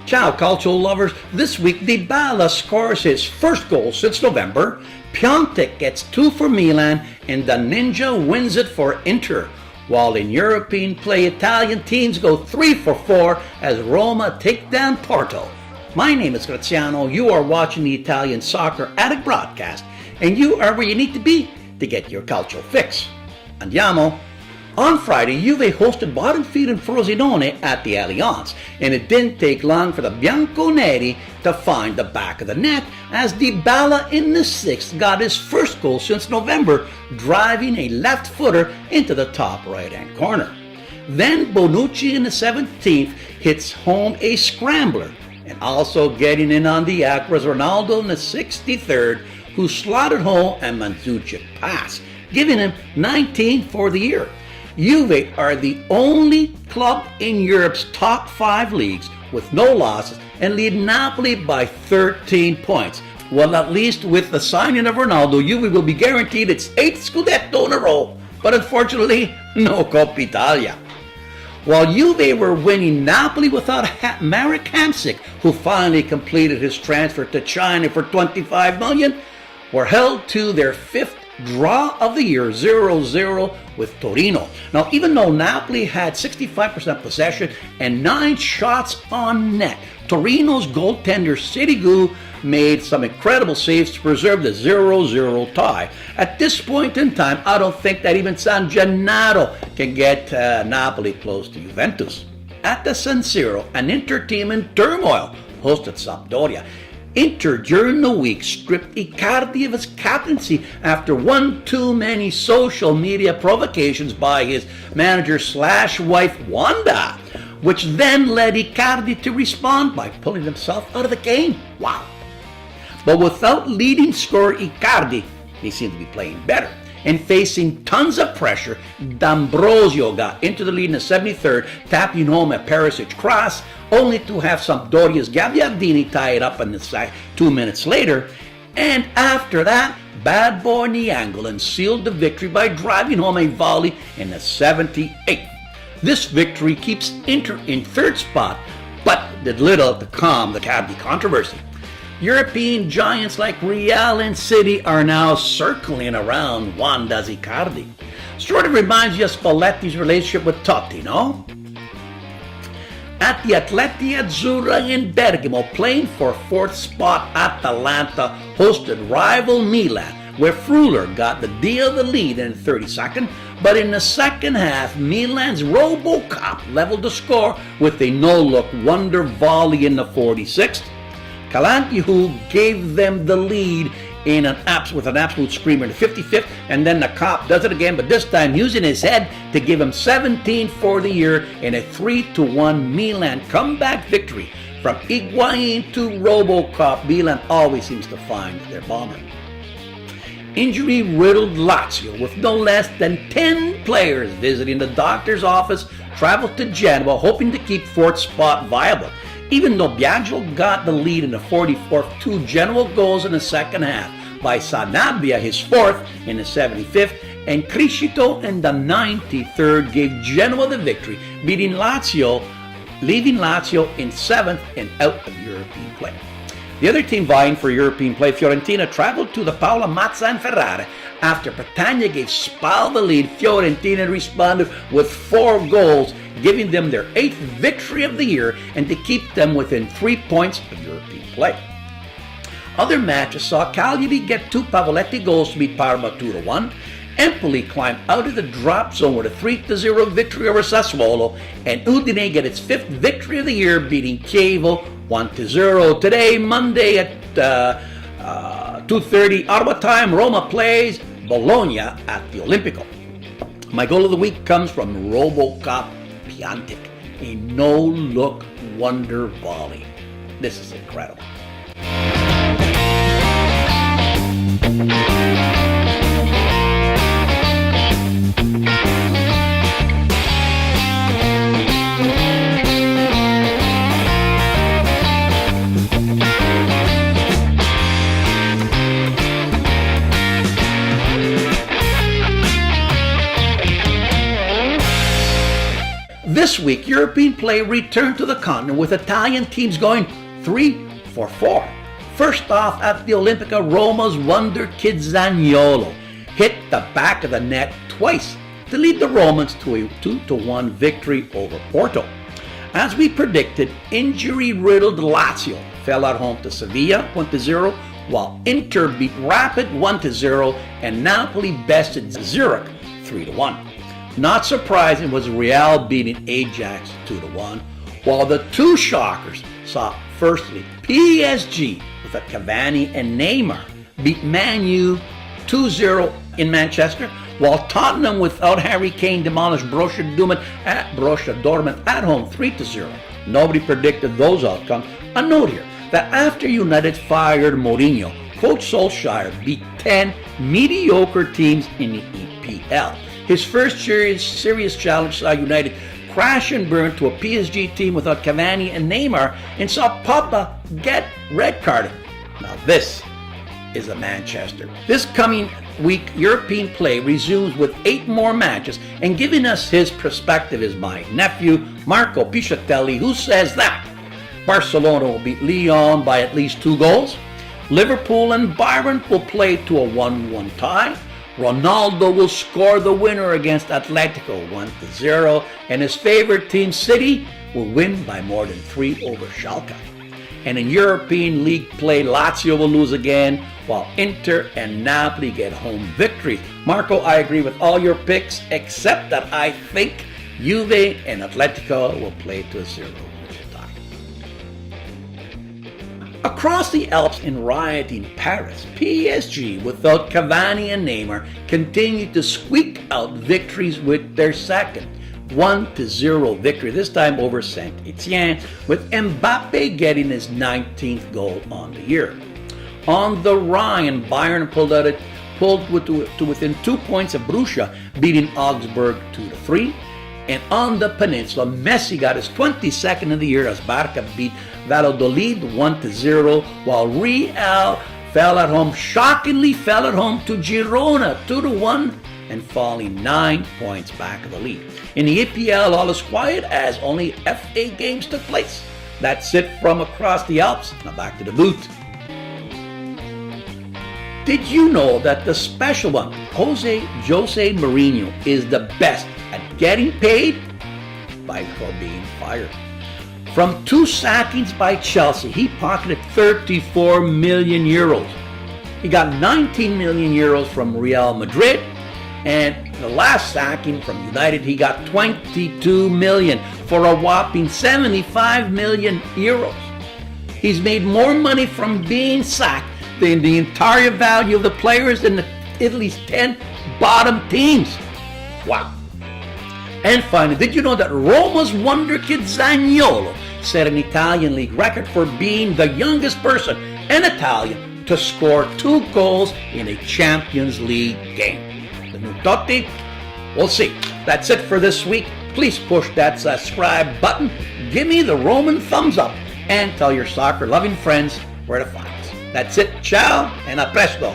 Ciao, calcio lovers. This week, Dybala scores his first goal since November. Piontek gets 2 for Milan, and the Ninja wins it for Inter. While in European play, Italian teams go 3 for 4 as Roma take down Porto. My name is Graziano. You are watching the Italian Soccer Addict broadcast, and you are where you need to be to get your calcio fix. Andiamo! On Friday, Juve hosted bottom-feeding Frosinone at the Allianz, and it didn't take long for the Bianconeri to find the back of the net as Dybala in the 6th got his first goal since November, driving a left-footer into the top right-hand corner. Then Bonucci in the 17th hits home a scrambler, and also getting in on the act was Ronaldo in the 63rd, who slotted home a Mandzukic pass, giving him 19 for the year. Juve are the only club in Europe's top 5 leagues with no losses and lead Napoli by 13 points. Well, at least with the signing of Ronaldo, Juve will be guaranteed its 8th Scudetto in a row, but unfortunately, no Coppa Italia. While Juve were winning, Napoli without Marek Hamsik, who finally completed his transfer to China for $25 million, were held to their 5th draw of the year, 0-0 with Torino. Now, even though Napoli had 65% possession and 9 shots on net, Torino's goaltender Sirigu made some incredible saves to preserve the 0-0 tie. At this point in time, I don't think that even San Gennaro can get Napoli close to Juventus. At the San Siro, an Inter team in turmoil hosted Sampdoria. Inter during the week stripped Icardi of his captaincy after one too many social media provocations by his manager/wife Wanda, which then led Icardi to respond by pulling himself out of the game. Wow. But without leading scorer Icardi, he seemed to be playing better. And facing tons of pressure, D'Ambrosio got into the lead in the 73rd, tapping home a Perisic cross, only to have Sampdoria's Gagliardini tie it up in the 2 minutes later. And after that, bad boy Niangolan sealed the victory by driving home a volley in the 78th. This victory keeps Inter in 3rd spot, but did little to calm the Icardi controversy. European giants like Real and City are now circling around Wanda's Icardi. Sort of reminds you of Spalletti's relationship with Totti, no? At the Atleti Azzurra in Bergamo, playing for 4th spot, Atalanta hosted rival Milan, where Freuler got the deal the lead in the 32nd, but in the second half, Milan's RoboCop leveled the score with a no-look wonder volley in the 46th. Calantihu gave them the lead with an absolute screamer in the 55th, and then the cop does it again, but this time using his head to give him 17 for the year in a 3-1 Milan comeback victory. From Higuain to RoboCop, Milan always seems to find their bomber. Injury-riddled Lazio, with no less than 10 players visiting the doctor's office, traveled to Genoa hoping to keep 4th spot viable. Even though Biagio got the lead in the 44th, 2 Genoa goals in the second half by Sanabria, his 4th in the 75th, and Criscito in the 93rd gave Genoa the victory, beating Lazio, leaving Lazio in 7th and out of European play. The other team vying for European play, Fiorentina, traveled to the Paolo Mazza and Ferrara. After Patania gave Spal the lead, Fiorentina responded with 4 goals, giving them their 8th victory of the year and to keep them within 3 points of European play. Other matches saw Cagliari get 2 Pavoletti goals to beat Parma 2-1. Empoli climbed out of the drop zone with a 3-0 victory over Sassuolo, and Udine get its 5th victory of the year, beating Chievo 1-0. Today, Monday at 2:30 Ottawa time, Roma plays Bologna at the Olimpico. My goal of the week comes from RoboCop Piontek, a no-look wonder volley. This is incredible. This week, European play returned to the continent with Italian teams going 3-4. First off, at the Olimpica, Roma's wonder kid Zaniolo hit the back of the net twice to lead the Romans to a 2-1 victory over Porto. As we predicted, injury-riddled Lazio fell at home to Sevilla 1-0, while Inter beat Rapid 1-0 and Napoli bested Zurich 3-1. Not surprising was Real beating Ajax 2-1, while the two shockers saw firstly PSG with a Cavani and Neymar beat Man U 2-0 in Manchester, while Tottenham without Harry Kane demolished Borussia Dortmund at home 3-0. Nobody predicted those outcomes. A note here that after United fired Mourinho, Coach Solskjaer beat 10 mediocre teams in the EPL. His first serious challenge saw United crash and burn to a PSG team without Cavani and Neymar and saw Pogba get red carded. Now this is a Manchester. This coming week, European play resumes with 8 more matches, and giving us his perspective is my nephew, Marco Piscitelli, who says that Barcelona will beat Lyon by at least 2 goals. Liverpool and Bayern will play to a 1-1 tie. Ronaldo will score the winner against Atletico 1-0, and his favorite team, City, will win by more than 3 over Schalke. And in European League play, Lazio will lose again, while Inter and Napoli get home victories. Marco, I agree with all your picks, except that I think Juve and Atletico will play to a 0 tie. Across the Alps in rioting Paris, PSG, without Cavani and Neymar, continue to squeak out victories with their second 1-0 victory, this time over Saint-Etienne, with Mbappe getting his 19th goal on the year. On the Rhine, Bayern pulled to within 2 points of Borussia, beating Augsburg 2-3. And on the peninsula, Messi got his 22nd of the year as Barca beat Valladolid 1-0, while Real shockingly fell at home to Girona 2-1, and falling 9 points back of the lead. In the EPL, all is quiet as only FA games took place. That's it from across the Alps. Now back to the booth. Did you know that the special one, Jose Mourinho, is the best at getting paid before being fired? From 2 sackings by Chelsea, he pocketed 34 million euros. He got 19 million euros from Real Madrid, and the last sacking from United, he got 22 million for a whopping 75 million euros. He's made more money from being sacked than the entire value of the players in Italy's 10 bottom teams. Wow. And finally, did you know that Roma's wonder kid Zaniolo set an Italian league record for being the youngest person, an Italian, to score 2 goals in a Champions League game? The new Totti? We'll see. That's it for this week. Please push that subscribe button, give me the Roman thumbs up, and tell your soccer-loving friends where to find us. That's it. Ciao and a presto.